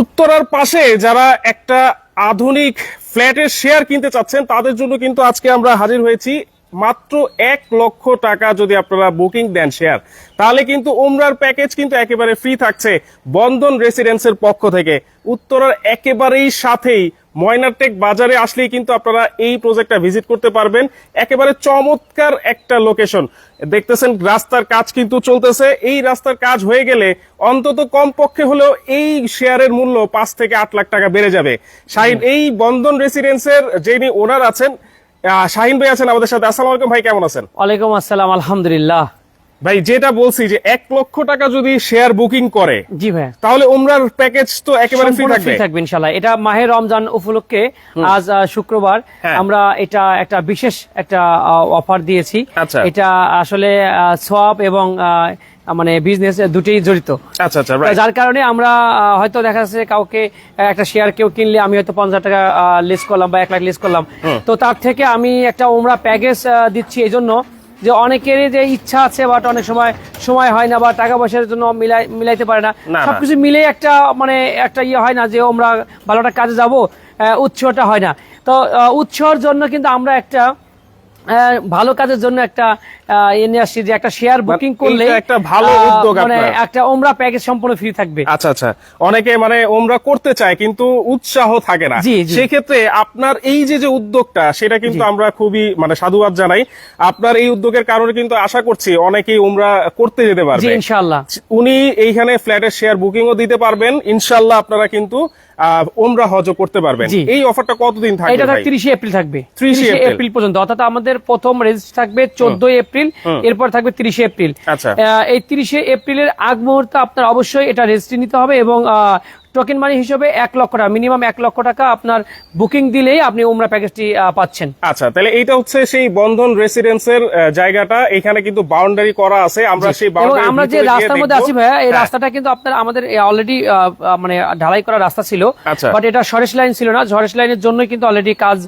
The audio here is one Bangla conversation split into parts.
উত্তরার পাশে যারা একটা আধুনিক ফ্ল্যাটের শেয়ার কিনতে চাচ্ছেন তাদের জন্য কিন্তু আজকে আমরা হাজির হয়েছি। মাত্র 1,00,000 টাকা যদি আপনারা বুকিং দেন শেয়ার, তাহলে কিন্তু উমরার প্যাকেজ কিন্তু একেবারে ফ্রি থাকছে বন্ধন রেসিডেন্সের পক্ষ থেকে। উত্তরার একেবারেই সাথেই ময়নারটেক বাজারে আসলেই কিন্তু আপনারা এই প্রজেক্টটা ভিজিট করতে পারবেন। একেবারে চমৎকার একটা লোকেশন, দেখতেছেন রাস্তার কাজ কিন্তু চলতেছে। এই রাস্তার কাজ হয়ে গেলে অন্তত কমপক্ষে হলেও এই শেয়ারের মূল্য 5 থেকে 8 লাখ টাকা বেড়ে যাবে। শাহিন, এই বন্ধন রেসিডেন্সের যিনি ওনার আছেন শাহিন ভাই আছেন আমাদের সাথে। আসসালামু আলাইকুম ভাই, কেমন আছেন? ওয়ালাইকুম আসসালাম, আলহামদুলিল্লাহ। ভাই যেটা বলছি যে 1,00,000 টাকা যদি শেয়ার বুকিং করে, জি ভাই, তাহলে উমরার প্যাকেজ তো একেবারে ফ্রি থাকবে ইনশাআল্লাহ। এটা মাহে রমজান উপলক্ষে আজ শুক্রবার আমরা এটা একটা বিশেষ একটা অফার দিয়েছি। এটা আসলে সওয়াব এবং মানে বিজনেস দুটোই জড়িত। আচ্ছা আচ্ছা, যার কারণে আমরা হয়তো দেখা যাচ্ছে কাউকে একটা শেয়ার কেউ কিনলে আমি হয়তো 50,000 টাকা লিস্ট করলাম বা 1 লাখ লিস্ট করলাম, তো তার থেকে আমি একটা উমরা প্যাকেজ দিচ্ছি। এই জন্য যে অনেকেরই যে ইচ্ছা আছে বাট অনেক সময় হয় না বা টাকা পয়সার জন্য মিলাইতে পারে না, সবকিছু মিলে একটা মানে একটা ইয়ে হয় না যে আমরা ভালো একটা কাজে যাবো, উৎসটা হয় না। তো উৎসর জন্য কিন্তু আমরা একটা ভালো কাজের জন্য একটা এনে আসছি যে একটা শেয়ার বুকিং করলে একটা ভালো উদ্যোগ, মানে একটা ওমরা প্যাকেজ সম্পূর্ণ ফ্রি থাকবে। আচ্ছা আচ্ছা, অনেকে মানে ওমরা করতে চায় কিন্তু উৎসাহ থাকে না, সেই ক্ষেত্রে আপনার এই যে উদ্যোগটা সেটা কিন্তু আমরা খুবই মানে সাধুবাদ জানাই। আপনার এই উদ্যোগের কারণে কিন্তু আশা করছি অনেকেই ওমরা করতে যেতে পারবে ইনশাআল্লাহ। উনি এইখানে ফ্ল্যাটের শেয়ার বুকিংও দিতে পারবেন, ইনশাআল্লাহ আপনারা কিন্তু ওমরা হজও করতে পারবেন। এই অফারটা কতদিন থাকবে? এটা 30 এপ্রিল থাকবে, 30 এপ্রিল পর্যন্ত। অর্থাৎ আমাদের প্রথম রেজিস্ট্রেশন থাকবে 14 এপ্রিল, এরপর থাকবে 30 এপ্রিল। এই 30 এপ্রিলের আগ মুহূর্তে আপনার অবশ্যই এটা রেজিস্ট্রি নিতে হবে এবং টোকেন মানি হিসেবে 1,00,000 টাকা, মিনিমাম 1,00,000 টাকা আপনার বুকিং দিলেই আপনি উমরা প্যাকেজটি পাচ্ছেন। আচ্ছা, তাহলে এইটা হচ্ছে সেই বন্ধন রেসিডেন্সের জায়গাটা। এখানে কিন্তু বাউন্ডারি করা আছে, আমরা সেই বাউন্ডারি আমরা যে রাস্তার মধ্যে আছি ভাইয়া, এই রাস্তাটা কিন্তু আপনার আমাদের অলরেডি মানে ঢালাই করা রাস্তা ছিল, বাট এটা সরেশ লাইন ছিল না। সরেশ লাইনের জন্য কিন্তু অলরেডি কাজ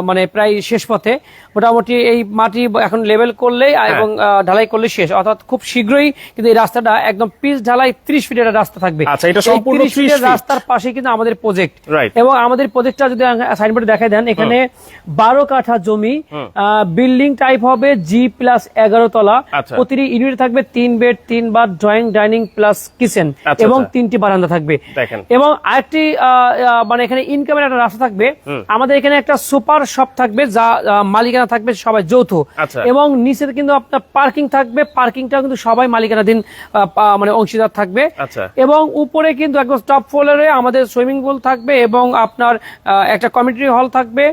মানে প্রায় শেষ পথে। মোটামুটি এই মাটি এখন লেভেল করলেই এবং ঢালাই করলে শেষ, অর্থাৎ খুব শীঘ্রই কিন্তু এই রাস্তাটা একদম পিচ ঢালাই 30 ফিটের রাস্তা থাকবে। আচ্ছা, এটা সম্পূর্ণ 30 ফিটের রাস্তার পাশে কিন্তু আমাদের প্রজেক্ট, এবং আমাদের প্রজেক্টটা যদি সাইনবোর্ডে দেখাই দেন, এখানে 12 কাঠা জমি, বিল্ডিং টাইপ হবে G+11 তলা। প্রতিটি ইউনিটে থাকবে 3 bed 3 bath, drawing dining plus kitchen এবং 3টি বারান্দা থাকবে। এবং আরেকটি মানে এখানে ইনকামের একটা রাস্তা থাকবে। আমাদের এখানে একটা সুপার শপ থাকবে, যা মালিকানা থাকবে সবাই যৌথ, এবং নিচে কিন্তু আপনার পার্কিং থাকবে। পার্কিংটা কিন্তু সবাই মালিকানাধীন মানে অংশীদার থাকবে। এবং উপরে কিন্তু একদম টপ ফ্লোরে আমাদের সুইমিং পুল থাকবে এবং আপনার একটা কমিউনিটি হল থাকবে।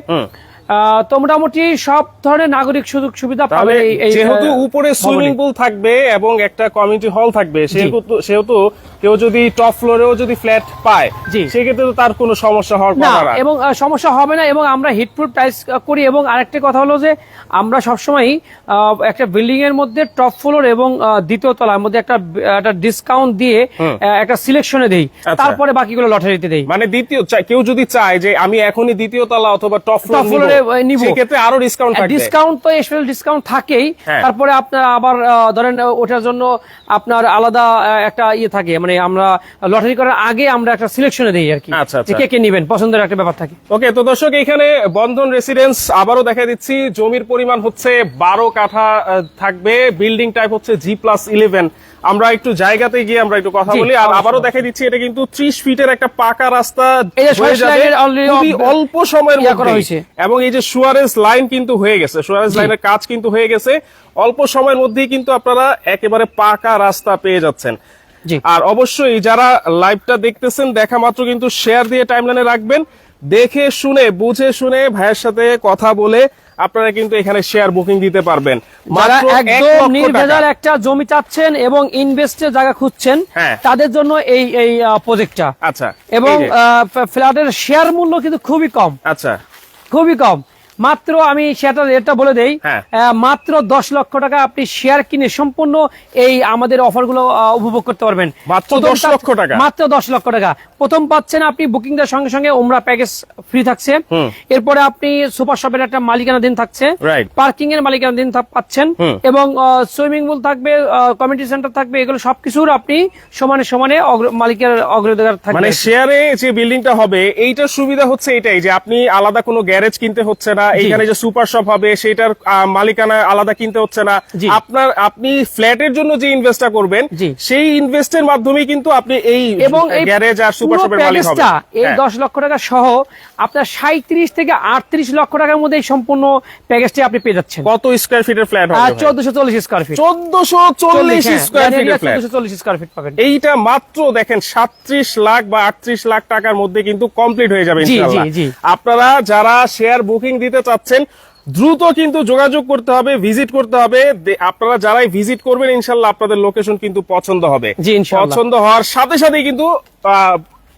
তো মোটামুটি সব ধরনের নাগরিক সুযোগ সুবিধা পাবে। যেহেতু উপরে সুইমিং পুল থাকবে এবং একটা কমিউনিটি হল থাকবে, সেহেতু কেউ যদি টপ ফ্লোরেও যদি ফ্ল্যাট পায়, সেক্ষেত্রে তো তার কোনো সমস্যা হওয়ার কথা না, এবং সমস্যা হবে না। এবং আমরা হিটপ্রুফ টাইলস করি। এবং আরেকটা কথা হলো যে আমরা সবসময় একটা বিল্ডিং এর মধ্যে টপ ফ্লোর এবং দ্বিতীয় তলার মধ্যে একটা ডিসকাউন্ট দিয়ে একটা সিলেকশনে দেই, তারপরে বাকিগুলো লটারিতে দেই। মানে দ্বিতীয় কেউ যদি চায় যে আমি এখনই দ্বিতীয় তলা অথবা টপ ফ্লোরে নিব, সেক্ষেত্রে আরো ডিসকাউন্ট থাকবে। ডিসকাউন্ট তো স্পেশাল ডিসকাউন্ট থাকেই। তারপরে আপনার আবার ধরেন ওটার জন্য আপনার আলাদা একটা ইয়ে থাকে, মানে আমরা লটারি করার আগে আমরা একটা সিলেকশনে দেই আর কি, কে কে নেবেন, পছন্দের একটা ব্যাপার থাকে। ওকে, তো দর্শক এখানে বন্ধন রেসিডেন্স আবারও দেখা দিচ্ছি। জমির পরিমাণ হচ্ছে 12 কাঠা থাকবে, বিল্ডিং টাইপ হচ্ছে G+11। আমরা একটু জায়গাতে গিয়ে আমরা একটু কথা বলি। আর আবারও দেখা দিচ্ছি এটা কিন্তু 30 ফিটের একটা পাকা রাস্তা হয়ে যাবে খুবই অল্প সময়ের মধ্যে। এবং এই যে সুয়ারেজ লাইন কিন্তু হয়ে গেছে, সুয়ারেজ লাইনের কাজ কিন্তু হয়ে গেছে, অল্প সময়ের মধ্যেই কিন্তু আপনারা একেবারে পাকা রাস্তা পেয়ে যাচ্ছেন। আর অবশ্যই যারা লাইভটা দেখতেছেন, দেখা মাত্র কিন্তু শেয়ার দিয়ে টাইমলাইনে রাখবেন। দেখে শুনে বুঝে শুনে ভাইয়ের সাথে কথা বলে আপনারা কিন্তু এখানে শেয়ার বুকিং দিতে পারবেন। যারা একদম নির্ভেজাল একটা জমি চাচ্ছেন এবং ইনভেস্টের জায়গা খুঁজছেন, তাদের জন্য এই প্রজেক্টটা। আচ্ছা, এবং ফ্ল্যাটের শেয়ার মূল্য কিন্তু খুবই কম, আচ্ছা খুবই কম। মাত্র আমি শেয়ারটার রেটটা বলে দেই, মাত্র 10 লক্ষ টাকা আপনি শেয়ার কিনে সম্পূর্ণ এই আমাদের অফারগুলো উপভোগ করতে পারবেন। মাত্র 10 লক্ষ টাকা, মাত্র 10 লক্ষ টাকা। প্রথম পাচ্ছেন আপনি বুকিং দেওয়ার সঙ্গে সঙ্গে উমরা প্যাকেজ ফ্রি থাকছে। এরপরে আপনি সুপার শপের একটা মালিকানা দিন থাকছে, পার্কিং এর মালিকানা দিন পাচ্ছেন, এবং সুইমিং পুল থাকবে, কমিউনিটি সেন্টার থাকবে। এগুলো সবকিছুর আপনি সমানে সমানে মালিকের অগ্রাধিকার থাকবে। মানে শেয়ারে যে বিল্ডিংটা হবে এইটার সুবিধা হচ্ছে এটাই যে আপনি আলাদা কোনো গ্যারেজ কিনতে হচ্ছে না, এইখানে যে সুপার শপ হবে সেটার মালিকানা আলাদা কিনতে হচ্ছে না। আপনি ফ্ল্যাটের জন্য যে ইনভেস্টটা করবেন সেই ইনভেস্টের মাধ্যমে কিন্তু আপনি এই এবং গ্যারেজ আর সুপার শপের মালিক হবেন। এই 10 লক্ষ টাকা সহ আপনার 37 থেকে 38 লক্ষ টাকার মধ্যে সম্পূর্ণ প্যাকেজটি আপনি পেয়ে যাচ্ছেন। কত স্কয়ার ফিটের ফ্ল্যাট হবে? 1440 স্কয়ার ফিট। 1440 স্কয়ার ফিটের ফ্ল্যাট, 1440 স্কয়ার ফিট পাবেন। এইটা মাত্র দেখেন 37 লাখ বা 38 লাখ টাকার মধ্যে কিন্তু কমপ্লিট হয়ে যাবে ইনশাআল্লাহ। আপনারা যারা শেয়ার বুকিং দিতে চাচ্ছেন দ্রুত কিন্তু যোগাযোগ করতে হবে, ভিজিট করতে হবে। আপনারা যারাই ভিজিট করবেন ইনশাআল্লাহ আপনাদের লোকেশন কিন্তু পছন্দ হবে। পছন্দ হওয়ার সাথে সাথেই কিন্তু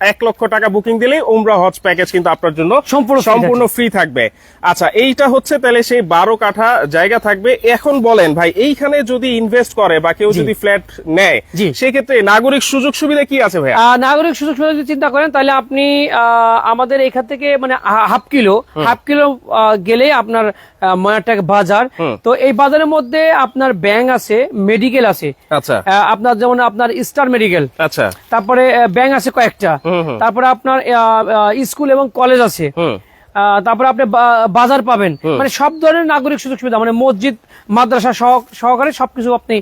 1 লক্ষ টাকা বুকিং দিলেই উমরা হজ প্যাকেজ কিন্তু আপনার জন্য সম্পূর্ণ ফ্রি থাকবে। আচ্ছা, এইটা হচ্ছে তাহলে সেই 12 কাঠা জায়গা থাকবে। এখন বলেন ভাই, এইখানে যদি ইনভেস্ট করে বা কেউ যদি ফ্ল্যাট নেয় সেক্ষেত্রে নাগরিক সুযোগ সুবিধা কি আছে ভাই? নাগরিক সুযোগ সুবিধা যদি চিন্তা করেন তাহলে আপনি আমাদের এখান থেকে মানে হাফ কিলো গেলে আপনার ময়ারটাক বাজার, তো এই বাজারের মধ্যে আপনার ব্যাংক আছে, মেডিকেল আছে। আচ্ছা, আপনার যেমন আপনার স্টার মেডিকেল, আচ্ছা, তারপরে ব্যাংক আছে কয়েকটা, তারপরে আপনার স্কুল এবং কলেজ আছে, তারপরে আপনি বাজার পাবেন, মানে সব ধরনের নাগরিক সুযোগ সুবিধা, মানে মসজিদ মাদ্রাসা সহকারে সবকিছু আপনি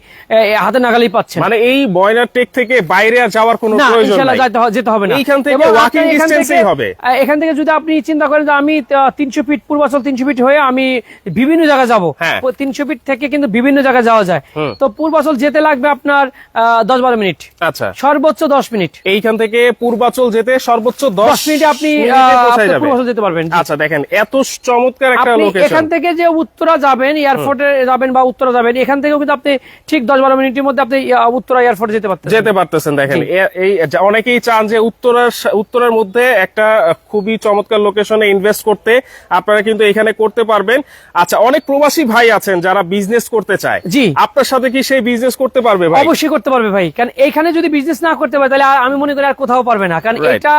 হাতে নাগালেই পাচ্ছেন। মানে এই ময়নার টেক থেকে বাইরে আর যাওয়ার কোনো প্রয়োজন নাই, যেতে হবে না, এইখান থেকে ওয়াকিং ডিসটেন্সই হবে। এখান থেকে যদি আপনি চিন্তা করেন যে আমি 300 ফিট পূর্বাচল 300 ফিট হয়ে আমি বিভিন্ন জায়গায় যাব, 300 ফিট থেকে কিন্তু বিভিন্ন জায়গায় যাওয়া যায়। তো পূর্বাচল যেতে লাগবে আপনার 10-12 মিনিট, আচ্ছা, সর্বোচ্চ 10 মিনিট। এইখান থেকে পূর্বাচল যেতে সর্বোচ্চ 10 মিনিটে আপনি পূর্বাচল যেতে পারবেন। আচ্ছা, দেখেন এত চমৎকার একটা লোকেশন। এখান থেকে যে উত্তরা যাবেন, এয়ারপোর্টে যাবেন বা উত্তরা যাবেন, এখান থেকেও কিন্তু আপনি ঠিক 10-12 মিনিটের মধ্যে আপনি উত্তরা এয়ারপোর্টে যেতে পারতেছেন। দেখেন এই অনেকেই চান যে উত্তরার মধ্যে একটা খুবই চমৎকার লোকেশনে ইনভেস্ট করতে, আপনারা কিন্তু এখানে করতে পারবেন। আচ্ছা, অনেক প্রবাসী ভাই আছেন যারা বিজনেস করতে চায়, জি, আপনার সাথে কি সেই বিজনেস করতে পারবে ভাই? অবশ্যই করতে পারবে ভাই, কারণ এখানে যদি বিজনেস না করতে পারে তাহলে আমি মনে করি আর কোথাও পারবে না, কারণ এটা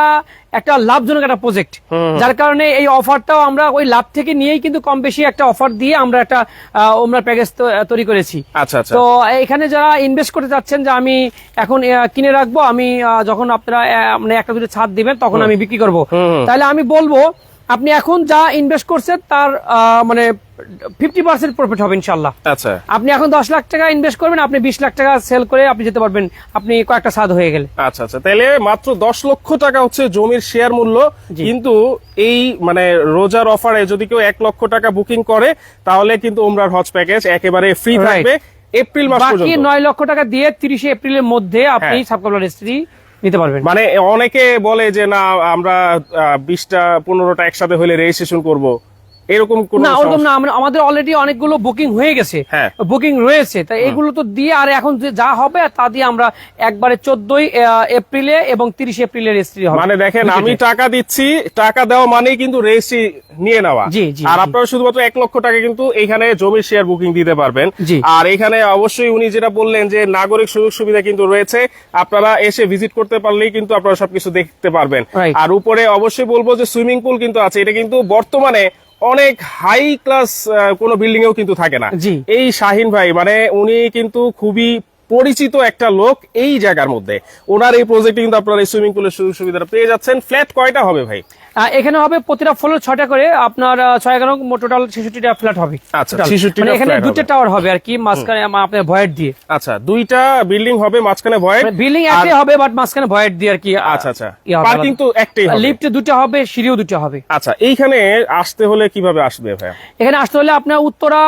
একটা লাভজনক একটা প্রজেক্ট, যার কারণে এই অফারটাও আমরা ওই লাভ থেকে নিয়েই কিন্তু কম বেশি একটা অফার দিয়ে আমরা একটা ওমরা প্যাকেজ তৈরি করেছি। আচ্ছা, তো এখানে যারা ইনভেস্ট করতে চাচ্ছেন যে আমি এখন কিনে রাখবো, আমি যখন আপনারা মানে একটা দুটো ছাদ দিবেন তখন আমি বিক্রি করব, তাহলে আমি বলবো আপনি এখন যা ইনভেস্ট করছেন তার মানে 50% প্রফিট হবে ইনশাআল্লাহ। আচ্ছা, আপনি এখন 10 লাখ টাকা ইনভেস্ট করবেন, আপনি 20 লাখ টাকা সেল করে আপনি যেতে পারবেন, আপনি কয়েকটা ছাদ হয়ে গেলে। আচ্ছা আচ্ছা, তাহলে মাত্র 10 লক্ষ টাকা হচ্ছে জমির শেয়ার মূল্য, কিন্তু এই মানে রোজার অফারে যদি কেউ 1 লক্ষ টাকা বুকিং করে তাহলে কিন্তু উমরার হজ প্যাকেজ একেবারে ফ্রি থাকবে এপ্রিল মাস পর্যন্ত। বাকি 9 লক্ষ টাকা দিয়ে 30 এপ্রিলের মধ্যে আপনি সাবকালার রেজিস্ট্রি নিতে পারবেন। মানে অনেকে বলে যে না আমরা 20টা 15টা একসাথে হলে রেজিস্ট্রেশন করব, এরকম না, ওরকম না, আমাদের অলরেডি অনেকগুলো বুকিং হয়ে গেছে, বুকিং রয়েছে, তাই এগুলো তো দিয়ে আর এখন যা হবে তা দিয়ে আমরা একবারে 14 এপ্রিলে এবং 30 এপ্রিলে রেজিস্ট্রি হবে। মানে দেখেন, আমি টাকা দিচ্ছি, টাকা দেওয়া মানেই কিন্তু রেজিস্ট্রি নিয়ে নেওয়া, আর আপনারা শুধুমাত্র 1 লক্ষ টাকা কিন্তু এখানে জমির শেয়ার বুকিং দিতে পারবেন। আর এখানে অবশ্যই উনি যেটা বললেন যে নাগরিক সুযোগ সুবিধা কিন্তু রয়েছে, আপনারা এসে ভিজিট করতে পারলেই কিন্তু আপনারা সবকিছু দেখতে পারবেন। আর উপরে অবশ্যই বলবো যে সুইমিং পুল কিন্তু আছে, এটা কিন্তু বর্তমানে অনেক হাই ক্লাস কোন বিল্ডিং এও কিন্তু থাকে না। এই শাহিন ভাই মানে উনি কিন্তু খুবই পরিচিত একটা লোক এই জায়গার মধ্যে, ওনার এই প্রজেক্টে কিন্তু আপনারা এই সুইমিং পুলের সুযোগ সুবিধাটা পেয়ে যাচ্ছেন। ফ্ল্যাট কয়টা হবে ভাই? এখানে হবে প্রতিটা ফ্লোর 6টা করে, আপনার 6-11 টোটাল 66টা ফ্ল্যাট হবে। আচ্ছা, 66টা এখানে দুটো টাওয়ার হবে আর কি, মাঝখানে আপনার ভয়েড দিয়ে। আচ্ছা, দুইটা বিল্ডিং হবে, মাঝখানে ভয়েড, বিল্ডিং একটাই হবে বাট মাঝখানে ভয়েড দিয়ে আর কি। আচ্ছা আচ্ছা, পার্কিং তো একটাই হবে, লিফট দুটো হবে, সিঁড়িও দুটো হবে। আচ্ছা, এইখানে আসতে হলে কিভাবে আসবে ভাই? এখানে আসতে হলে আপনার উত্তরা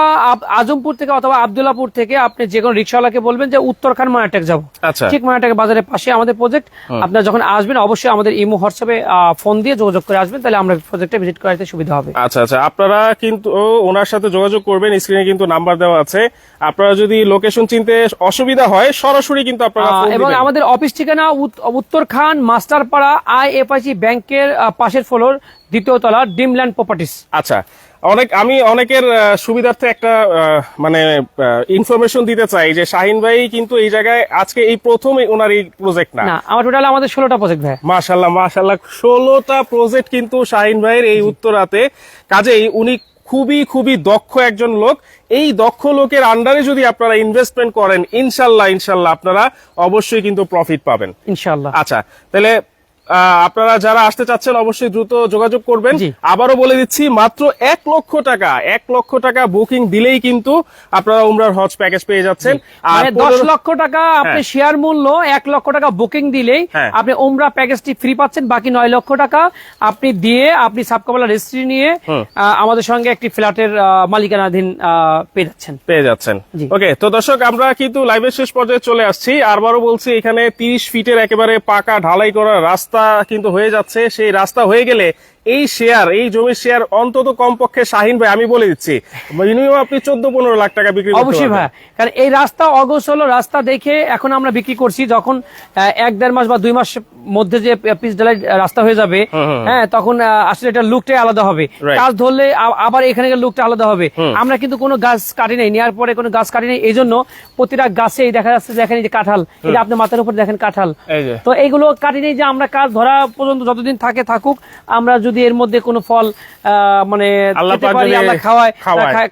আজমপুর থেকে অথবা আব্দুল্লাহপুর থেকে আপনি যে কোনো রিকশাওয়ালাকে বলবেন যে উত্তরখান মায়াটেক যাবো, ঠিক মায়াটেক বাজারের পাশে আমাদের প্রজেক্ট। আপনারা যখন আসবেন অবশ্যই আমাদের ইমো হোয়াটসঅ্যাপে ফোন দিয়ে যোগাযোগ করে আসবেন, তাহলে আমরা প্রজেক্টে ভিজিট করাতে সুবিধা হবে। আচ্ছা আচ্ছা, আপনারা কিন্তু ওনার সাথে যোগাযোগ করবেন, স্ক্রিনে কিন্তু নাম্বার দেওয়া আছে, আপনারা যদি লোকেশন চিনতে অসুবিধা হয় সরাসরি কিন্তু আপনারা ফোন দিবেন। এবং আমাদের অফিস ঠিকানা উত্তরখান মাস্টারপাড়া IFIC ব্যাংকের পাশের ফ্লোর, 2য় তলা, ড্রিমল্যান্ড প্রপার্টিজ। আচ্ছা, আমি অনেকের সুবিধার্থে একটা মানে ইনফরমেশন দিতে চাই যে শাহিন ভাই কিন্তু এই জায়গায় আজকে এই প্রথম ওনার এই প্রজেক্ট না, আমার টোটাল আমাদের 16টা প্রজেক্ট ভাই। মাশাআল্লাহ 16টা প্রজেক্ট কিন্তু শাহিন ভাইয়ের এই উত্তরাতে। কাজেই উনি খুবই খুবই দক্ষ একজন লোক। এই দক্ষ লোকের আন্ডারে যদি আপনারা ইনভেস্টমেন্ট করেন, ইনশাল্লাহ আপনারা অবশ্যই কিন্তু প্রফিট পাবেন ইনশাআল্লাহ। আচ্ছা, তাহলে আপনারা যারা আসতে চাচ্ছেন অবশ্যই দ্রুত যোগাযোগ করবেন। আবারও বলে দিচ্ছি, মাত্র 1 লক্ষ টাকা বুকিং দিলেই কিন্তু আপনারা উমরার হজ প্যাকেজ পেয়ে যাচ্ছেন। আর 10 লক্ষ টাকা আপনি শেয়ার মূল্য 1 লক্ষ টাকা বুকিং দিলেই আপনি উমরা প্যাকেজটি ফ্রি পাচ্ছেন। বাকি 9 লক্ষ টাকা আপনি দিয়ে আপনি সাবকাবলা রেজিস্ট্রি নিয়ে আমাদের সঙ্গে একটি ফ্ল্যাটের মালিকানাধীন পেয়ে যাচ্ছেন। ওকে, তো দর্শক আমরা কিন্তু লাইভের শেষ পর্যায়ে চলে আসছি। আবারও বলছি, এখানে 30 ফিটের একেবারে পাকা ঢালাই করা রাস্তা কিন্তু হয়ে যাচ্ছে। সেই রাস্তা হয়ে গেলে এই জমির শেয়ার অন্তত কমপক্ষে শাহিন ভাই আমি বলে দিচ্ছি মিনিমাম আপনি 14-15 লাখ টাকা বিক্রি করতে পারবেন। অবশ্যই ভাই, কারণ এই রাস্তা অগোছালো রাস্তা দেখে এখন আমরা বিক্রি করছি। যখন 1-1.5 মাস বা 2 মাস মধ্যে যে পিচ ঢালাই রাস্তা হয়ে যাবে, হ্যাঁ, তখন আসলে এটা লুকটাই আলাদা হবে। কাজ ধরলে আবার এখানে লুকটা আলাদা হবে। আমরা কিন্তু কোনো গাছ কাটি নাই, নেওয়ার পরে কোনো গাছ কাটি নাই। এই জন্য প্রতিটা গাছে দেখা যাচ্ছে, দেখেন এই যে কাঁঠাল, এটা আপনার মাথার উপর দেখেন কাঁঠাল, তো এইগুলো কাটি নেই যে আমরা কাজ ধরা পর্যন্ত যতদিন থাকুক, আমরা যদি এর মধ্যে কোনো ফল মানে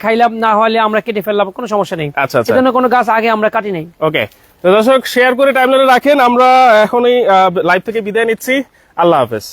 খাইলাম, না হলে আমরা কেটে ফেললাম, কোনো সমস্যা নেই। সেজন্য কোনো গাছ আগে আমরা কাটি নাই। ওকে, তো দর্শক শেয়ার করে টাইমলাইনে রাখেন। আমরা এখনই লাইভ থেকে বিদায় নিচ্ছি। আল্লাহ হাফেজ।